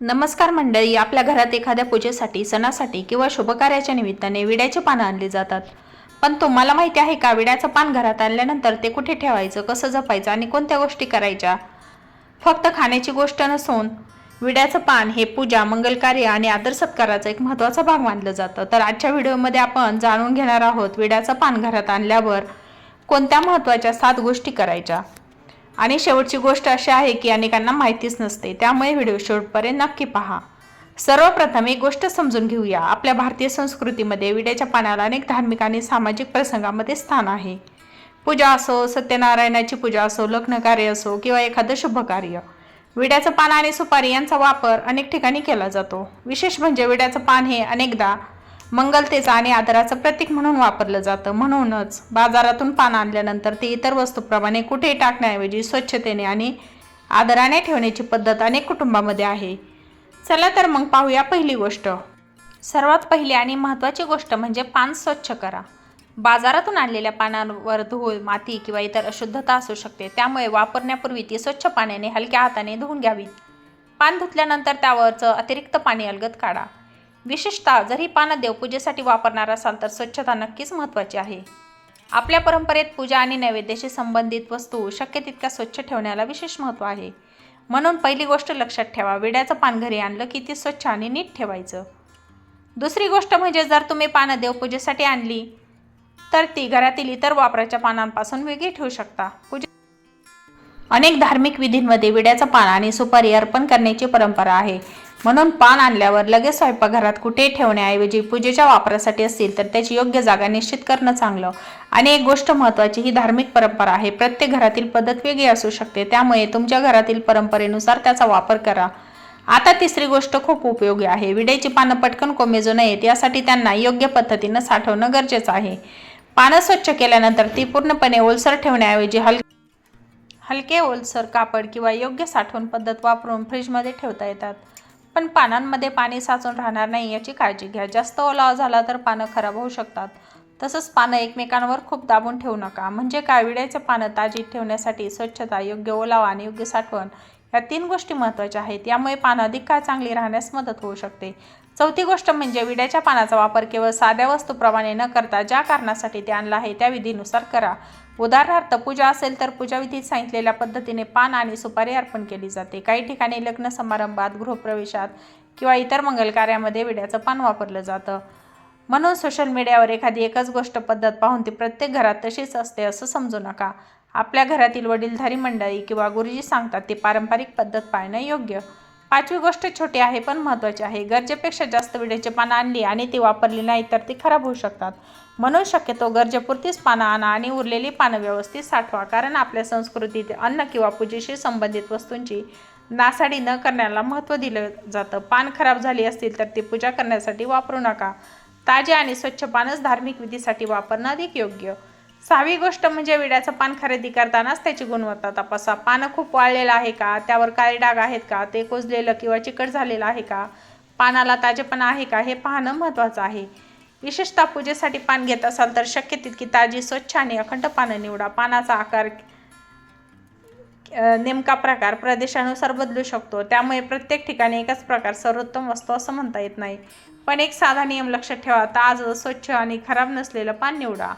नमस्कार मंडळी, आपल्या घरात एखाद्या पूजेसाठी, सणासाठी किंवा शुभकार्याच्या निमित्ताने विड्याचे पानं आणली जातात. पण तुम्हाला माहिती आहे का, विड्याचं पान घरात आणल्यानंतर ते कुठे ठेवायचं, कसं जपायचं आणि कोणत्या गोष्टी करायच्या? फक्त खाण्याची गोष्ट नसून विड्याचं पान हे पूजा, मंगलकार्य आणि आदर सत्काराचा एक महत्त्वाचा भाग मानलं जातं. तर आजच्या व्हिडिओमध्ये आपण जाणून घेणार आहोत विड्याचं पान घरात आणल्यावर कोणत्या महत्त्वाच्या 7 गोष्टी करायच्या. आणि शेवटची गोष्ट अशी आहे की अनेकांना माहितीच नसते, त्यामुळे व्हिडिओ शेवटपर्यंत नक्की पहा. सर्वप्रथम एक गोष्ट समजून घेऊया. आपल्या भारतीय संस्कृतीमध्ये विड्याच्या पानाला अनेक धार्मिक आणि सामाजिक प्रसंगामध्ये स्थान आहे. पूजा असो, सत्यनारायणाची पूजा असो, लग्न कार्य असो किंवा एखादं शुभ कार्य, विड्याचं पान आणि सुपारी यांचा वापर अनेक ठिकाणी केला जातो. विशेष म्हणजे विड्याचं पान हे अनेकदा मंगलतेचं आणि आदराचं प्रतीक म्हणून वापरलं जातं. म्हणूनच बाजारातून पान आणल्यानंतर ते इतर वस्तूप्रमाणे कुठेही टाकण्याऐवजी स्वच्छतेने आणि आदराने ठेवण्याची पद्धत अनेक कुटुंबामध्ये आहे. चला तर मग पाहूया पहिली गोष्ट. सर्वात पहिली आणि महत्त्वाची गोष्ट म्हणजे पान स्वच्छ करा. बाजारातून आणलेल्या पानांवर धूळ, माती किंवा इतर अशुद्धता असू शकते, त्यामुळे वापरण्यापूर्वी ती स्वच्छ पाण्याने हलक्या हाताने धुवून घ्यावीत. पान धुतल्यानंतर त्यावरचं अतिरिक्त पाणी अलगद काढा. विशेषतः जर ही पानं देवपूजेसाठी वापरणार असाल तर स्वच्छता नक्कीच महत्त्वाची आहे. आपल्या परंपरेत पूजा आणि नैवेद्याशी संबंधित वस्तू शक्य तितक्या स्वच्छ ठेवण्याला विशेष महत्त्व आहे. म्हणून पहिली गोष्ट लक्षात ठेवा, विड्याचं पान घरी आणलं की ती स्वच्छ आणि नीट ठेवायचं. दुसरी गोष्ट म्हणजे जर तुम्ही पानं देवपूजेसाठी आणली तर ती घरातील इतर वापराच्या पानांपासून वेगळी ठेवू शकता. अनेक धार्मिक विधींमध्ये विड्याचं पान आणि सुपारी अर्पण करण्याची परंपरा आहे. म्हणून पान आणल्यावर लगेच स्वयंपाकघरात कुठेही ठेवण्याऐवजी पूजेच्या वापरासाठी असतील तर त्याची योग्य जागा निश्चित करणं चांगलं. आणि एक गोष्ट महत्त्वाची, ही धार्मिक परंपरा आहे. प्रत्येक घरातील पद्धत वेगळी असू शकते, त्यामुळे तुमच्या घरातील परंपरेनुसार त्याचा वापर करा. आता तिसरी गोष्ट खूप उपयोगी आहे. विड्याची पानं पटकन कोमेजू नयेत यासाठी त्यांना योग्य पद्धतीनं साठवणं गरजेचं आहे. पानं स्वच्छ केल्यानंतर ती पूर्णपणे ओलसर ठेवण्याऐवजी हलके ओलसर कापड किंवा योग्य साठवण पद्धत वापरून फ्रीजमध्ये ठेवता येतात. पण पानांमध्ये पाणी साचून राहणार नाही याची काळजी घ्या. जास्त ओलावा झाला तर पानं खराब होऊ शकतात. तसंच पानं एकमेकांवर खूप दाबून ठेवू नका. म्हणजे काय, विड्याचे पानं ताजी ठेवण्यासाठी स्वच्छता, योग्य ओलावा आणि योग्य साठवण या 3 गोष्टी महत्त्वाच्या आहेत. यामुळे पानं अधिक काळ चांगली राहण्यास मदत होऊ शकते. चौथी गोष्ट म्हणजे विड्याच्या पानाचा वापर केवळ साध्या वस्तूप्रमाणे न करता ज्या कारणासाठी ते आणलं आहे त्या विधीनुसार करा. उदाहरणार्थ पूजा असेल तर पूजाविधीत सांगितलेल्या पद्धतीने पान आणि सुपारी अर्पण केली जाते. काही ठिकाणी लग्न समारंभात, गृहप्रवेशात किंवा इतर मंगल कार्यामध्ये विड्याचं पान वापरलं जातं. म्हणून सोशल मीडियावर एखादी एकच गोष्ट पद्धत पाहून ती प्रत्येक घरात तशीच असते असं समजू नका. आपल्या घरातील वडीलधारी मंडळी किंवा गुरुजी सांगतात ती पारंपरिक पद्धत पाळणं योग्य. 5वी गोष्ट छोटी आहे पण महत्त्वाची आहे. गरजेपेक्षा जास्त विड्याची पानं आणली आणि ती वापरली नाही तर ती खराब होऊ शकतात. म्हणून शक्यतो गरजेपुरतीच पानं आणा आणि उरलेली पानं व्यवस्थित साठवा. कारण आपल्या संस्कृतीत अन्न किंवा पूजेशी संबंधित वस्तूंची नासाडी न करण्याला महत्त्व दिलं जातं. पान खराब झाली असतील तर ती पूजा करण्यासाठी वापरू नका. ताजे आणि स्वच्छ पानच धार्मिक विधीसाठी वापरणं अधिक योग्य. 6वी गोष्ट म्हणजे विड्याचं पान खरेदी करतानाच त्याची गुणवत्ता तपासा. पानं खूप वाळलेलं आहे का, त्यावर काळे डाग आहेत का, ते कुजलेलं किंवा चिकट झालेलं आहे का, पानाला ताजेपणा आहे का, हे पाहणं महत्त्वाचं आहे. विशेषतः पूजेसाठी पान घेत असाल तर शक्य तितकी ताजी, स्वच्छ आणि अखंड पानं निवडा. पानाचा आकार, नेमका प्रकार प्रदेशानुसार बदलू शकतो, त्यामुळे प्रत्येक ठिकाणी एकच प्रकार सर्वोत्तम असतो असं म्हणता येत नाही. पण एक साधा नियम लक्षात ठेवा, ताजं, स्वच्छ आणि खराब नसलेलं पान निवडा.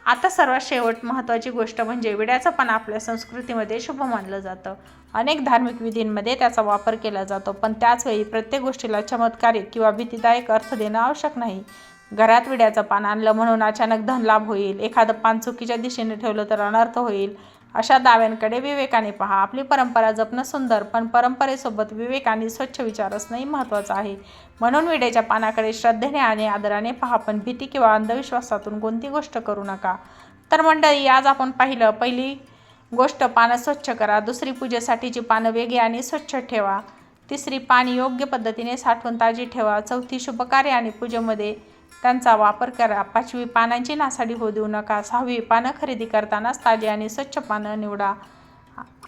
आता सर्वात शेवट महत्त्वाची गोष्ट म्हणजे विड्याचं पान आपल्या संस्कृतीमध्ये शुभ मानलं जातं. अनेक धार्मिक विधींमध्ये त्याचा वापर केला जातो, पण त्याचवेळी प्रत्येक गोष्टीला चमत्कारिक किंवा भीतीदायक अर्थ देणं आवश्यक नाही. घरात विड्याचं पान आणलं म्हणून अचानक धनलाभ होईल, एखादं पान चुकीच्या दिशेने ठेवलं तर अनर्थ होईल, अशा दाव्यांकडे विवेकाने पहा. आपली परंपरा जपणं सुंदर, पण परंपरेसोबत विवेक आणि स्वच्छ विचार असणंही महत्त्वाचं आहे. म्हणून विड्याच्या पानाकडे श्रद्धेने आणि आदराने पहा, पण भीती किंवा अंधविश्वासातून कोणती गोष्ट करू नका. तर मंडळी, आज आपण पाहिलं, पहिली गोष्ट पानं स्वच्छ करा. दुसरी, पूजेसाठीची पानं वेगळी आणि स्वच्छ ठेवा. तिसरी, पाणी योग्य पद्धतीने साठवून ताजी ठेवा. चौथी, शुभकार्य आणि पूजेमध्ये त्यांचा वापर करा. 5वी, पानांची नासाडी होऊ देऊ नका. 6वी, पानं खरेदी करतानाच ताजी आणि स्वच्छ पानं निवडा.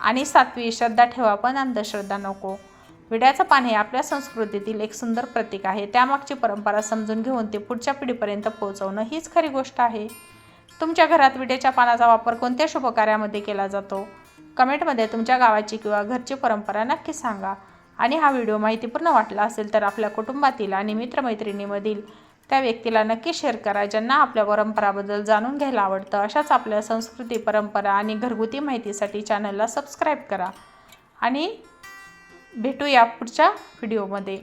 आणि 7वी, श्रद्धा ठेवा पण अंधश्रद्धा नको. विड्याचं पान हे आपल्या संस्कृतीतील एक सुंदर प्रतीक आहे. त्यामागची परंपरा समजून घेऊन ते पुढच्या पिढीपर्यंत पोहोचवणं हीच खरी गोष्ट आहे. तुमच्या घरात विड्याच्या पानाचा वापर कोणत्या शुभकार्यामध्ये केला जातो? कमेंटमध्ये तुमच्या गावाची किंवा घरची परंपरा नक्की सांगा. आणि हा व्हिडिओ माहितीपूर्ण वाटला असेल तर आपल्या कुटुंबातील आणि मित्रमैत्रिणीमधील त्या व्यक्तीला नक्की शेअर करा ज्यांना आपल्या परंपराबद्दल जाणून घ्यायला आवडतं. अशाच आपल्या संस्कृती, परंपरा आणि घरगुती माहितीसाठी चॅनलला सबस्क्राईब करा आणि भेटूया पुढच्या व्हिडिओमध्ये.